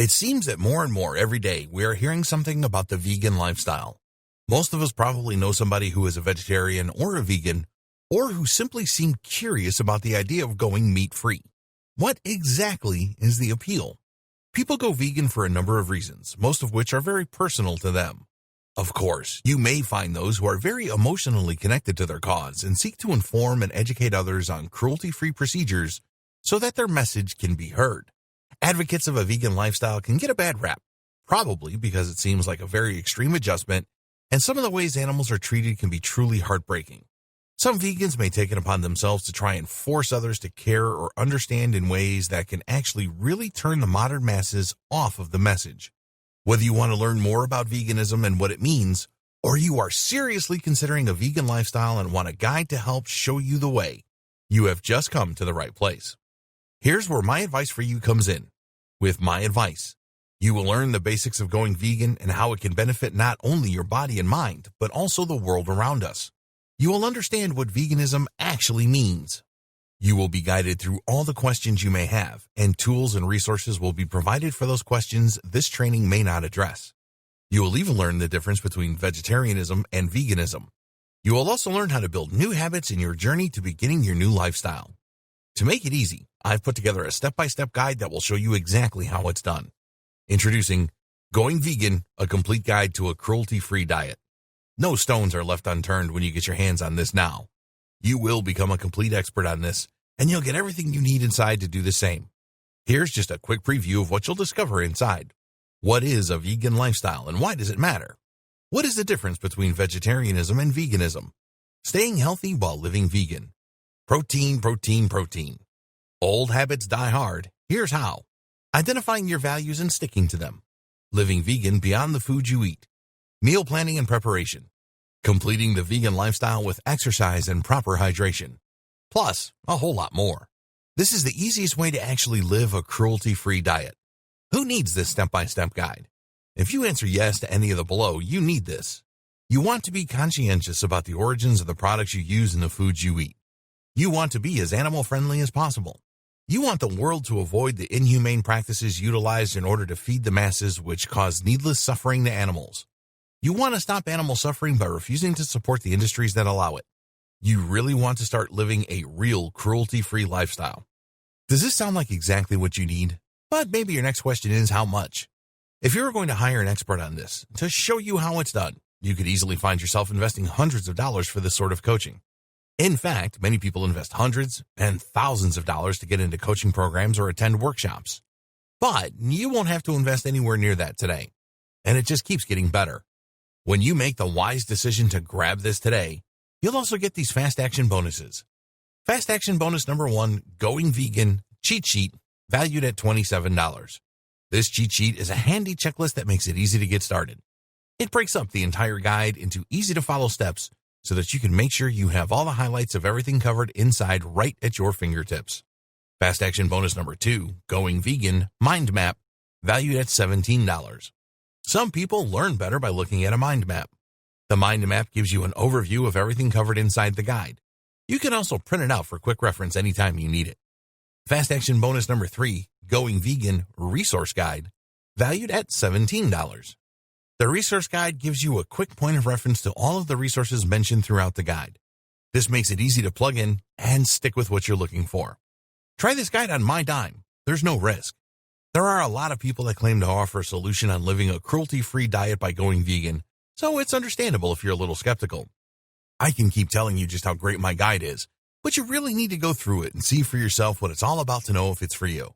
It seems that more and more every day we are hearing something about the vegan lifestyle. Most of us probably know somebody who is a vegetarian or a vegan, or who simply seem curious about the idea of going meat-free. What exactly is the appeal? People go vegan for a number of reasons, most of which are very personal to them. Of course, you may find those who are very emotionally connected to their cause and seek to inform and educate others on cruelty-free procedures so that their message can be heard. Advocates of a vegan lifestyle can get a bad rap, probably because it seems like a very extreme adjustment, and some of the ways animals are treated can be truly heartbreaking. Some vegans may take it upon themselves to try and force others to care or understand in ways that can actually really turn the modern masses off of the message. Whether you want to learn more about veganism and what it means, or you are seriously considering a vegan lifestyle and want a guide to help show you the way, you have just come to the right place. Here's where my advice for you comes in. With my advice, you will learn the basics of going vegan and how it can benefit not only your body and mind, but also the world around us. You will understand what veganism actually means. You will be guided through all the questions you may have, and tools and resources will be provided for those questions this training may not address. You will even learn the difference between vegetarianism and veganism. You will also learn how to build new habits in your journey to beginning your new lifestyle. To make it easy, I've put together a step-by-step guide that will show you exactly how it's done. Introducing Going Vegan, a complete guide to a cruelty-free diet. No stones are left unturned when you get your hands on this now. You will become a complete expert on this, and you'll get everything you need inside to do the same. Here's just a quick preview of what you'll discover inside. What is a vegan lifestyle and why does it matter? What is the difference between vegetarianism and veganism? Staying healthy while living vegan. Protein, protein, protein. Old habits die hard. Here's how. Identifying your values and sticking to them. Living vegan beyond the food you eat. Meal planning and preparation. Completing the vegan lifestyle with exercise and proper hydration. Plus, a whole lot more. This is the easiest way to actually live a cruelty-free diet. Who needs this step-by-step guide? If you answer yes to any of the below, you need this. You want to be conscientious about the origins of the products you use in the foods you eat. You want to be as animal-friendly as possible. You want the world to avoid the inhumane practices utilized in order to feed the masses, which cause needless suffering to animals. You want to stop animal suffering by refusing to support the industries that allow it. You really want to start living a real cruelty-free lifestyle. Does this sound like exactly what you need? But maybe your next question is how much? If you were going to hire an expert on this to show you how it's done, you could easily find yourself investing hundreds of dollars for this sort of coaching. In fact, many people invest hundreds and thousands of dollars to get into coaching programs or attend workshops. But you won't have to invest anywhere near that today. And it just keeps getting better. When you make the wise decision to grab this today, you'll also get these fast action bonuses. Fast action bonus number 1, Going Vegan cheat sheet, valued at $27. This cheat sheet is a handy checklist that makes it easy to get started. It breaks up the entire guide into easy to follow steps so that you can make sure you have all the highlights of everything covered inside right at your fingertips. Fast action bonus number 2, Going Vegan mind map, valued at $17. Some people learn better by looking at a mind map. The mind map gives you an overview of everything covered inside the guide. You can also print it out for quick reference anytime you need it. Fast action bonus number 3, Going Vegan resource guide, valued at $17. The resource guide gives you a quick point of reference to all of the resources mentioned throughout the guide. This makes it easy to plug in and stick with what you're looking for. Try this guide on my dime. There's no risk. There are a lot of people that claim to offer a solution on living a cruelty-free diet by going vegan, so it's understandable if you're a little skeptical. I can keep telling you just how great my guide is, but you really need to go through it and see for yourself what it's all about to know if it's for you.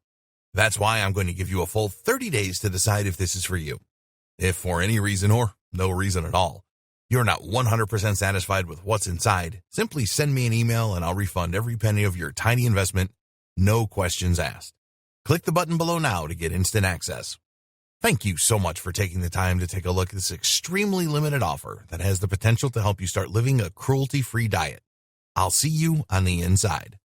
That's why I'm going to give you a full 30 days to decide if this is for you. If for any reason or no reason at all, you're not 100% satisfied with what's inside, simply send me an email and I'll refund every penny of your tiny investment, no questions asked. Click the button below now to get instant access. Thank you so much for taking the time to take a look at this extremely limited offer that has the potential to help you start living a cruelty-free diet. I'll see you on the inside.